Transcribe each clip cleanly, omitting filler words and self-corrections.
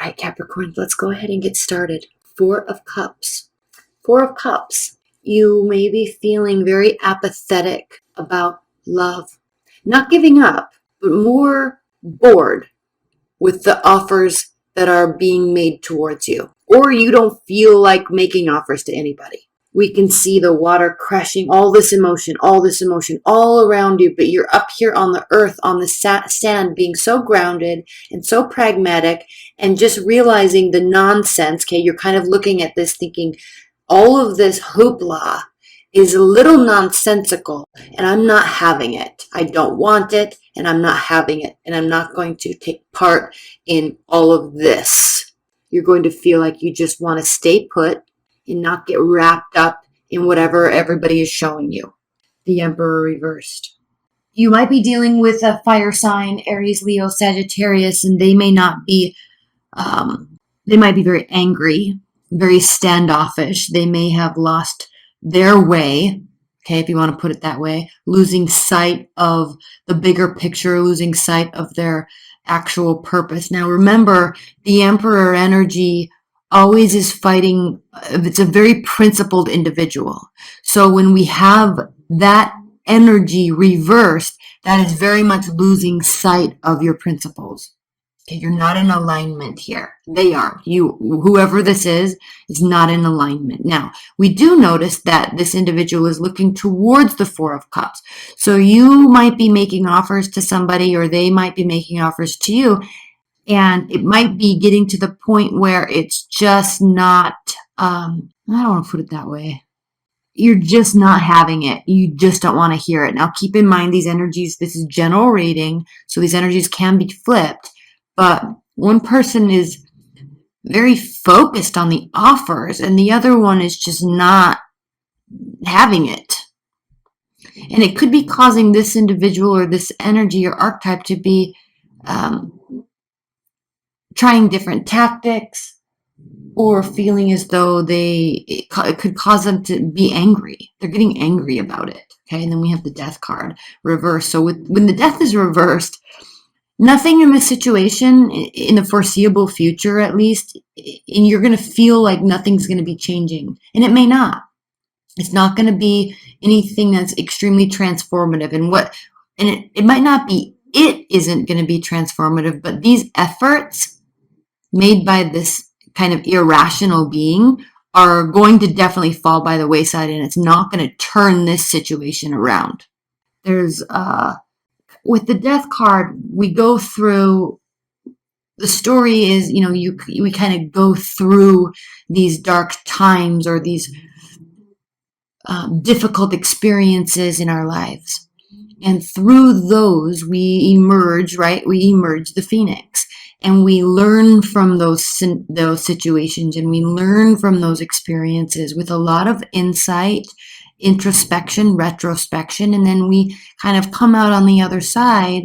right, Capricorn, let's go ahead and get started. Four of Cups. Four of Cups. You may be feeling very apathetic about love. Not giving up, but more bored with the offers that are being made towards you. Or you don't feel like making offers to anybody. We can see the water crashing, all this emotion all around you, but you're up here on the earth, on the sand, being so grounded and so pragmatic and just realizing the nonsense. Okay, you're kind of looking at this thinking, all of this hoopla is a little nonsensical and I'm not having it. I don't want it and I'm not having it, and I'm not going to take part in all of this. You're going to feel like you just want to stay put and not get wrapped up in whatever everybody is showing you. The Emperor reversed. You might be dealing with a fire sign, Aries, Leo, Sagittarius, and they may not be, they might be very angry, very standoffish. They may have lost their way, okay, if you want to put it that way, losing sight of the bigger picture, losing sight of their actual purpose. Now remember, the Emperor energy always is fighting. It's a very principled individual. So when we have that energy reversed, that is very much losing sight of your principles. Okay, you're not in alignment here. They are. You, whoever this is not in alignment. Now, we do notice that this individual is looking towards the Four of Cups. So you might be making offers to somebody, or they might be making offers to you. And it might be getting to the point where it's just not, I don't want to put it that way. You're just not having it. You just don't want to hear it. Now, keep in mind these energies, this is general reading, so these energies can be flipped. But one person is very focused on the offers, and the other one is just not having it. And it could be causing this individual or this energy or archetype to be trying different tactics, or feeling as though it could cause them to be angry. They're getting angry about it. Okay, and then we have the Death card reversed. So when the Death is reversed, nothing in this situation, in the foreseeable future at least, and you're going to feel like nothing's going to be changing. And it may not. It's not going to be anything that's extremely transformative. And it might not be, it isn't going to be transformative, but these efforts made by this kind of irrational being are going to definitely fall by the wayside, and it's not going to turn this situation around. There's, with the Death card, we go through, the story is, we kind of go through these dark times or these difficult experiences in our lives. And through those, we emerge, right? We emerge the Phoenix. And we learn from those situations, and we learn from those experiences with a lot of insight, introspection, retrospection, and then we kind of come out on the other side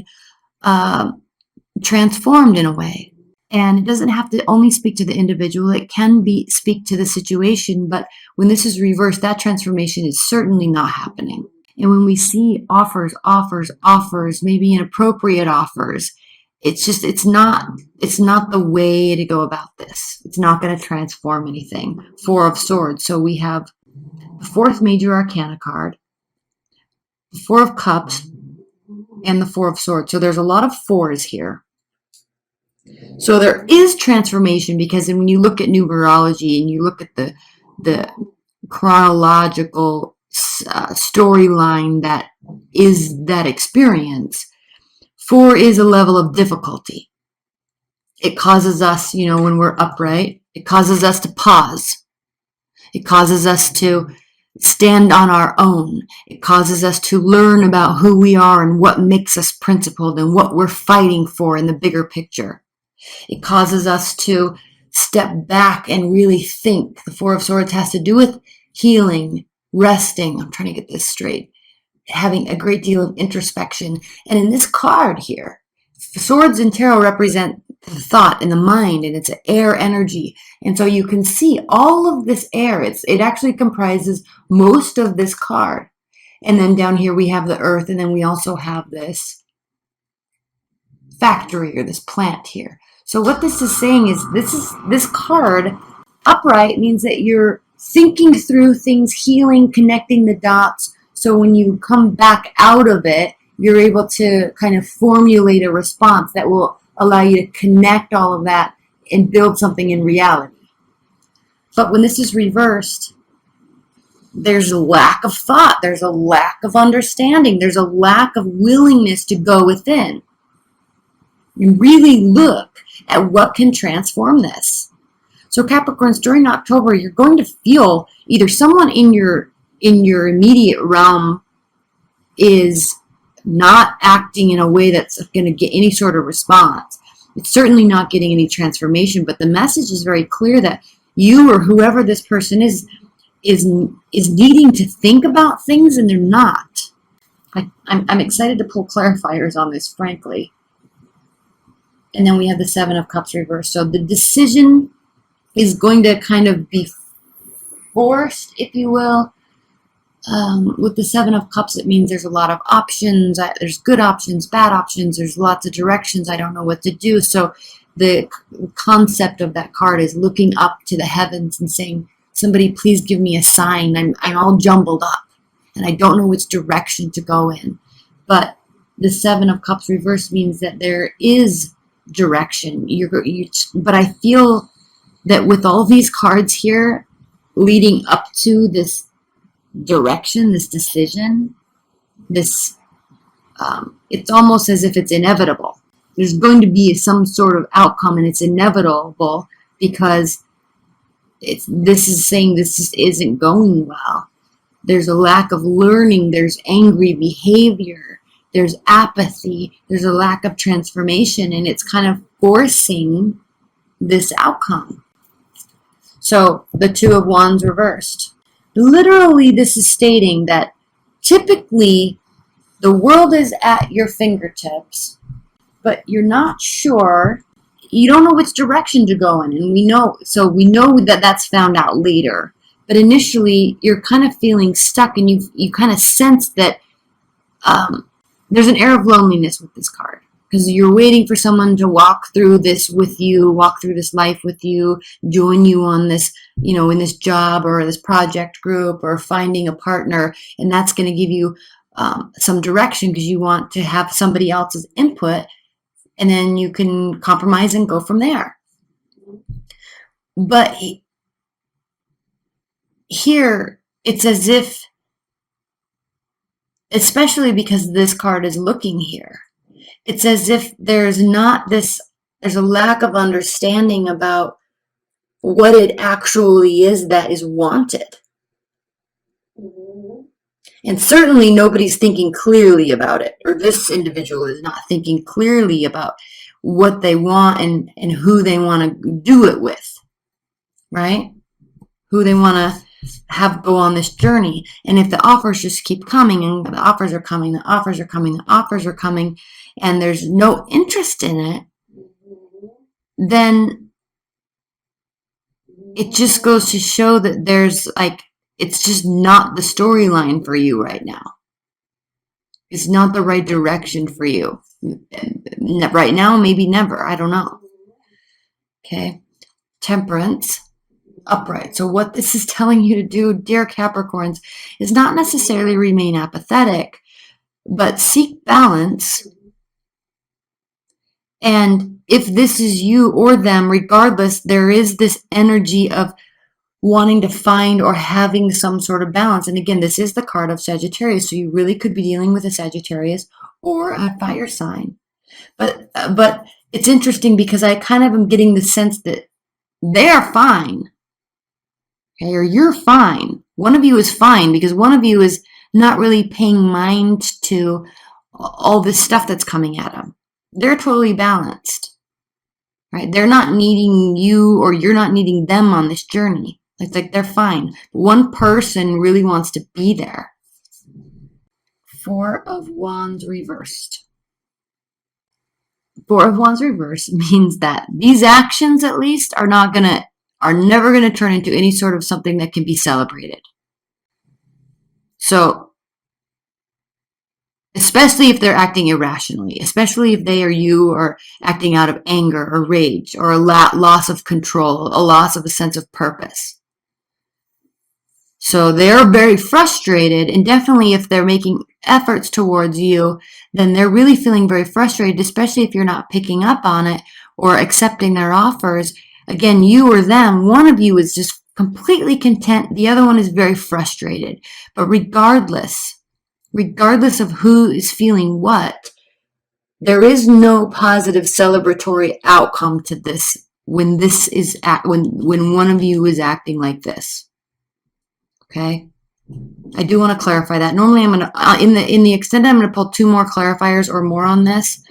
transformed in a way. And it doesn't have to only speak to the individual. It can speak to the situation, but when this is reversed, that transformation is certainly not happening. And when we see offers, maybe inappropriate offers, it's not the way to go about this. It's not going to transform anything. Four of Swords. So we have the fourth major arcana card, the Four of Cups, and the Four of Swords. So there's a lot of fours here. So there is transformation, because when you look at numerology and you look at the chronological storyline that is that experience, 4 is a level of difficulty. It causes us, when we're upright, it causes us to pause. It causes us to stand on our own. It causes us to learn about who we are and what makes us principled and what we're fighting for in the bigger picture. It causes us to step back and really think. The Four of Swords has to do with healing, resting. I'm trying to get this straight. Having a great deal of introspection. And in this card here, swords in tarot represent the thought and the mind, and it's an air energy. And so you can see all of this air. It actually comprises most of this card. And then down here we have the earth, and then we also have this factory or this plant here. So what this is saying is this card upright means that you're thinking through things, healing, connecting the dots. So when you come back out of it, you're able to kind of formulate a response that will allow you to connect all of that and build something in reality. But when this is reversed, there's a lack of thought, there's a lack of understanding, there's a lack of willingness to go within and really look at what can transform this. So Capricorns, during October, you're going to feel either someone in your immediate realm is not acting in a way that's going to get any sort of response. It's certainly not getting any transformation, but the message is very clear that you or whoever this person is needing to think about things, and they're not. I'm excited to pull clarifiers on this, frankly. And then we have the Seven of Cups reversed. So the decision is going to kind of be forced, if you will. With the Seven of Cups, it means there's a lot of options. There's good options, bad options. There's lots of directions. I don't know what to do. So the concept of that card is looking up to the heavens and saying, somebody please give me a sign. I'm all jumbled up and I don't know which direction to go in. But the Seven of Cups reversed means that there is direction. But I feel that with all these cards here leading up to this direction, this decision, this it's almost as if it's inevitable. There's going to be some sort of outcome, and it's inevitable because this is saying this just isn't going well. There's a lack of learning, there's angry behavior, there's apathy, there's a lack of transformation, and it's kind of forcing this outcome. So the Two of Wands reversed. Literally, this is stating that typically the world is at your fingertips, but you're not sure. You don't know which direction to go in, and we know that that's found out later. But initially, you're kind of feeling stuck, and you kind of sense that there's an air of loneliness with this card because you're waiting for someone to walk through this with you, walk through this life with you, join you on this, in this job or this project group, or finding a partner, and that's going to give you some direction because you want to have somebody else's input, and then you can compromise and go from there. But here, it's as if, especially because this card is looking here, it's as if there's a lack of understanding about what it actually is that is wanted. And certainly nobody's thinking clearly about it, or this individual is not thinking clearly about what they want and who they want to do it with, right? Who they want to have go on this journey. And if the offers just keep coming, and the offers are coming, the offers are coming, the offers are coming, and there's no interest in it, then it just goes to show that it's just not the storyline for you right now. It's not the right direction for you. Right now, maybe never. I don't know. Okay. Temperance. Upright. So what this is telling you to do, dear Capricorns, is not necessarily remain apathetic, but seek balance. And if this is you or them, regardless, there is this energy of wanting to find or having some sort of balance. And again, this is the card of Sagittarius, so you really could be dealing with a Sagittarius or a fire sign. But it's interesting because I kind of am getting the sense that they are fine. Okay, or you're fine. One of you is fine because one of you is not really paying mind to all this stuff that's coming at them. They're totally balanced, right? They're not needing you, or you're not needing them on this journey. Like they're fine. One person really wants to be there. Four of Wands reversed. Four of Wands reversed means that these actions, at least, are never going to turn into any sort of something that can be celebrated. So especially if they're acting irrationally, especially if they or you are acting out of anger or rage or a loss of control, a loss of a sense of purpose. So they're very frustrated, and definitely if they're making efforts towards you, then they're really feeling very frustrated, especially if you're not picking up on it or accepting their offers. Again, you or them, one of you is just completely content, the other one is very frustrated. But regardless of who is feeling what, there is no positive celebratory outcome to this when when one of you is acting like this. Okay, I do want to clarify that. Normally, I'm going to in the extended, I'm going to pull 2 more clarifiers or more on this.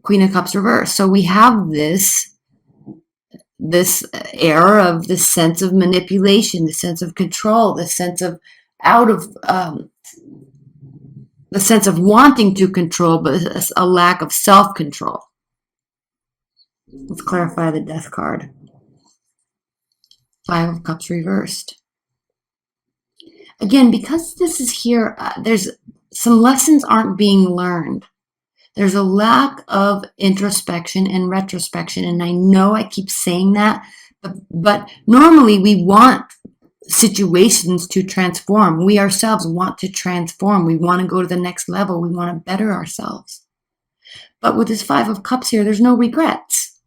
Queen of Cups reverse. So we have this air of the sense of manipulation, the sense of control, the sense of the sense of wanting to control, but a lack of self-control. Let's clarify the Death card. 5 of Cups reversed. Again, because this is here, there's some lessons aren't being learned. There's a lack of introspection and retrospection, and I know I keep saying that, but normally we want situations to transform. We ourselves want to transform. We want to go to the next level. We want to better ourselves. But with this 5 of Cups here, there's no regrets.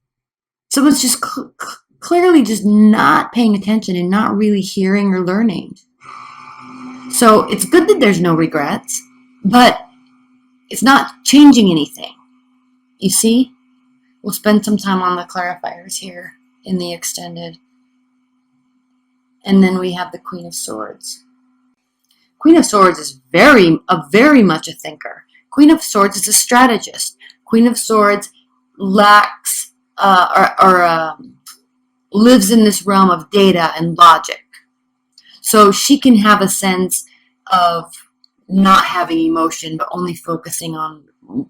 Someone's just clearly just not paying attention and not really hearing or learning. So it's good that there's no regrets, but it's not changing anything. You see? We'll spend some time on the clarifiers here in the extended. And then we have the Queen of Swords. Queen of Swords is very much a thinker. Queen of Swords is a strategist. Queen of Swords lacks lives in this realm of data and logic. So she can have a sense of not having emotion, but only focusing on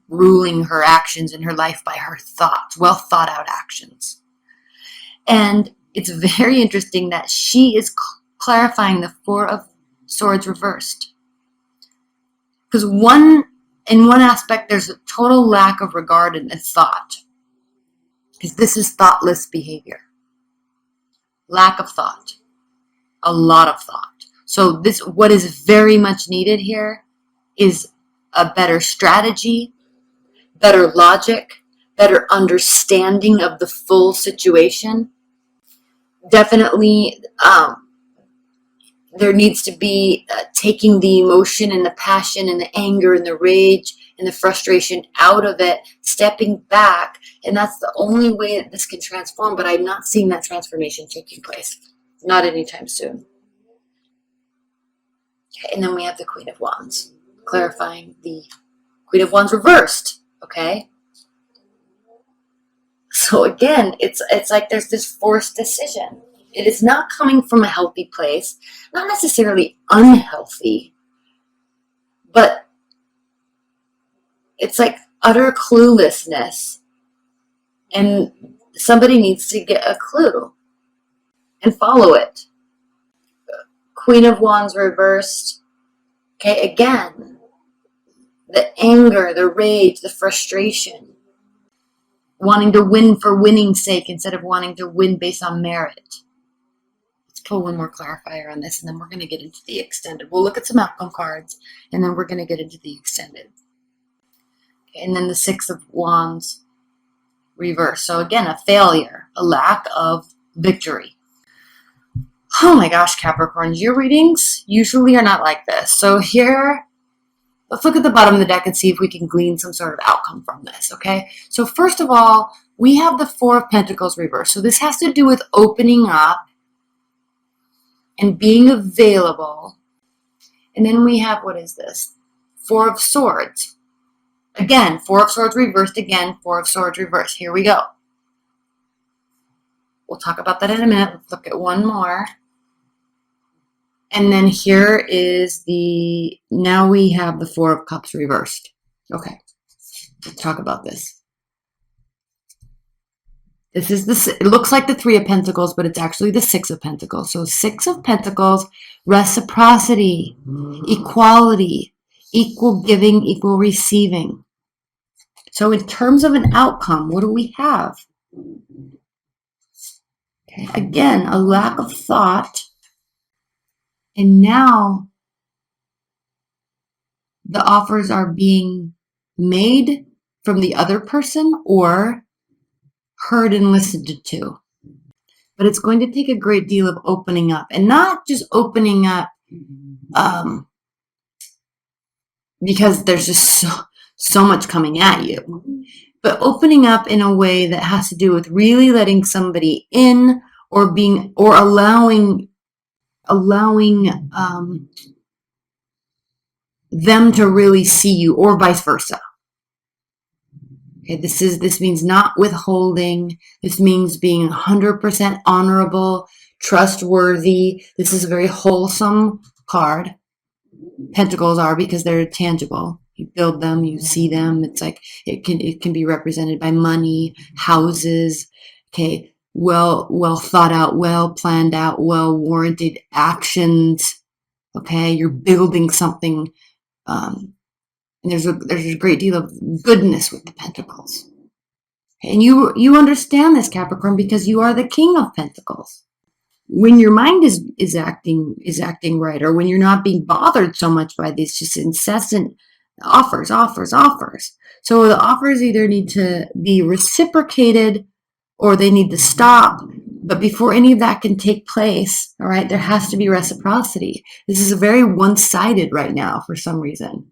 ruling her actions in her life by her thoughts, well thought out actions. And it's very interesting that she is clarifying the 4 of Swords reversed. Because in one aspect, there's a total lack of regard and thought. Because this is thoughtless behavior. Lack of thought. A lot of thought. So what is very much needed here is a better strategy, better logic, better understanding of the full situation. Definitely, there needs to be taking the emotion and the passion and the anger and the rage and the frustration out of it, stepping back, and that's the only way that this can transform, but I'm not seeing that transformation taking place. Not anytime soon. Okay, and then we have the Queen of Wands, clarifying the Queen of Wands reversed, okay? So again, it's like there's this forced decision. It is not coming from a healthy place, not necessarily unhealthy, but it's like utter cluelessness, and somebody needs to get a clue and follow it. Queen of Wands reversed. Okay, again, the anger, the rage, the frustration, wanting to win for winning's sake instead of wanting to win based on merit. Let's pull 1 more clarifier on this, and then we're going to get into the extended. We'll look at some outcome cards, and then we're going to get into the extended. Okay, and then the 6 of Wands reverse. So again, a failure, a lack of victory. Oh my gosh, Capricorns, your readings usually are not like this. So here, let's look at the bottom of the deck and see if we can glean some sort of outcome from this, okay? So first of all, we have the 4 of Pentacles reversed. So this has to do with opening up and being available. And then we have, what is this? 4 of Swords. Again, 4 of Swords reversed again, 4 of Swords reversed. Here we go. We'll talk about that in a minute. Let's look at 1 more. And then here is now we have the 4 of Cups reversed. Okay, let's talk about this. This is it looks like the 3 of Pentacles, but it's actually the 6 of Pentacles. So 6 of Pentacles, reciprocity, equality, equal giving, equal receiving. So in terms of an outcome, what do we have? Okay, again, a lack of thought. And now the offers are being made from the other person or heard and listened to. But it's going to take a great deal of opening up, and not just opening up because there's just so much coming at you, but opening up in a way that has to do with really letting somebody in, or allowing them to really see you, or vice versa. Okay, this means not withholding. This means being 100% honorable, trustworthy. This is a very wholesome card. Pentacles are, because they're tangible. You build them, you see them. It's like it can be represented by money, houses. Okay, well thought out, well planned out, well warranted actions. Okay, you're building something. And there's a great deal of goodness with the Pentacles. And you understand this, Capricorn, because you are the King of Pentacles. When your mind is acting right, or when you're not being bothered so much by these just incessant offers. So the offers either need to be reciprocated or they need to stop. But before any of that can take place, all right, there has to be reciprocity. This is very one-sided right now for some reason.